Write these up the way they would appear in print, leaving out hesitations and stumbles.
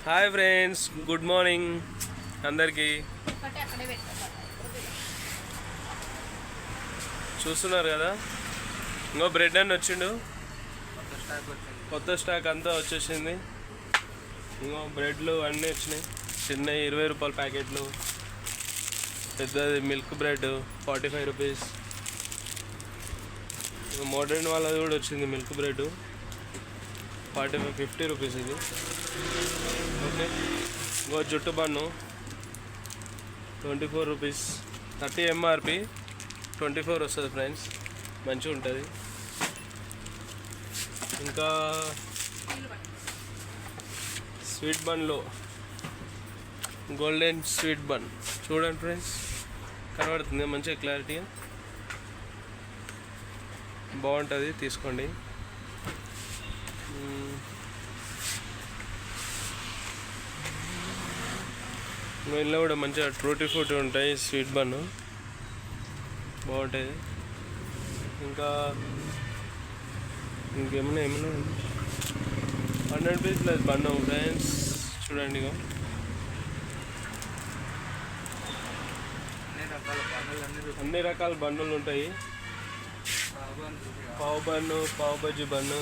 Hi friends, good morning అందరికీ. చూస్తున్నారు కదా, ఇంకో బ్రెడ్ అని వచ్చిండు, కొత్త స్టాక్ అంతా వచ్చేసింది. ఇంకో బ్రెడ్లు అన్నీ వచ్చినాయి. చిన్న 20 రూపాయల ప్యాకెట్లు, పెద్దది మిల్క్ బ్రెడ్ 45 రూపీస్. మోడర్న్ వాళ్ళది కూడా వచ్చింది మిల్క్ బ్రెడ్ 50 రూపీస్ ఇది. ఓకే, ఇంకో జుట్టు బన్ను 24 రూపీస్, 30 ఎంఆర్పి 24 వస్తుంది ఫ్రెండ్స్, మంచిగా ఉంటుంది. ఇంకా స్వీట్ బన్లో గోల్డెన్ స్వీట్ బన్ చూడండి ఫ్రెండ్స్, కనబడుతుంది మంచిగా క్లారిటీగా, బాగుంటుంది, తీసుకోండి. ఇందులో కూడా మంచిగా ట్రూటీ ఫ్రూటీ ఉంటాయి, స్వీట్ బన్ బాగుంటుంది. ఇంకేమైనా 100 రూపీస్ ప్లస్ బన్ ఫ్రెండ్స్, చూడండి. ఇక అన్ని రకాల బన్నులు ఉంటాయి. పావు బన్ను, పావు బజ్జీ బన్ను,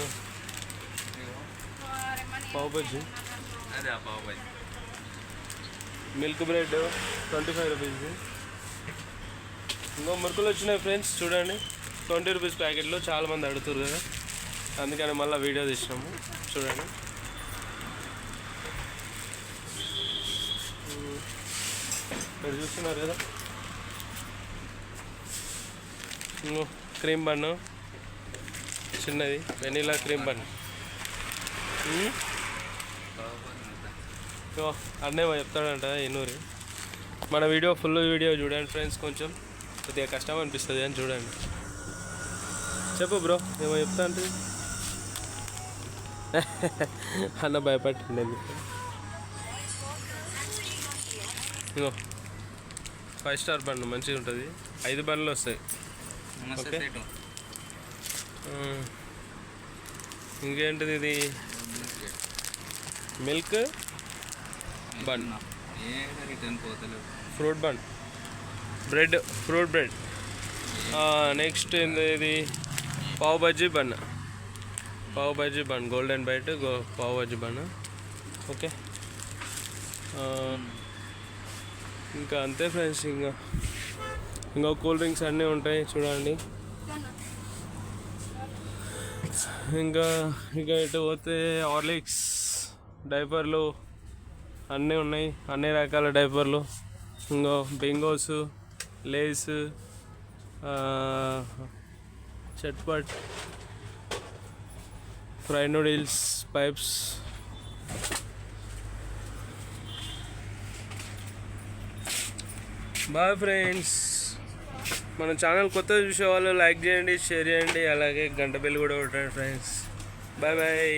పావు బజ్జీ, మిల్క్ బ్రెడ్ 25 రూపీస్. ఇంకో మురుకులు వచ్చినాయి ఫ్రెండ్స్, చూడండి 20 రూపీస్ ప్యాకెట్లో. చాలామంది అడుగుతారు కదా, అందుకని మళ్ళీ వీడియో తీసినాము, చూడండి. మీరు చూస్తున్నారు కదా, ఇంకో క్రీమ్ బన్ను చిన్నది, వెనీలా క్రీమ్ బన్. అన్నే చెప్తాడంట ఎన్నూరి. మన వీడియో ఫుల్ వీడియో చూడండి ఫ్రెండ్స్, కొంచెం కొద్దిగా కష్టం అనిపిస్తుంది అని చూడండి. చెప్పు బ్రో, ఏమో చెప్తా అంటే అన్న భయపడుతుండే. ఇంకో 5 స్టార్ బన్ను మంచిగా ఉంటుంది, 5 బన్నులు వస్తాయి. ఓకే, ఇంకేంటిది ఇది, milk bun, fruit bun, bread, fruit bread. Next ఇది పావు బజ్జీ బన్, పావు బజ్జీ బన్, గోల్డెన్ బైట్ పావు బజ్జీ బన్. ఓకే, ఇంకా అంతే ఫ్రెండ్స్. ఇంకా కూల్ డ్రింక్స్ అన్నీ ఉంటాయి చూడండి. ఇంకా ఇటు పోతే హార్లిక్స్, డైపర్లు అన్నీ ఉన్నాయి, అన్ని రకాల డైపర్లు. ఇంకా బింగోస్, లేస్, చట్పట్, fry noodles, pipes. Bye friends. మన ఛానల్ కొత్త చూసే వాళ్ళు లైక్ చేయండి, షేర్ చేయండి, అలాగే గంట బెల్ కూడా కొట్టండి ఫ్రెండ్స్. Bye bye.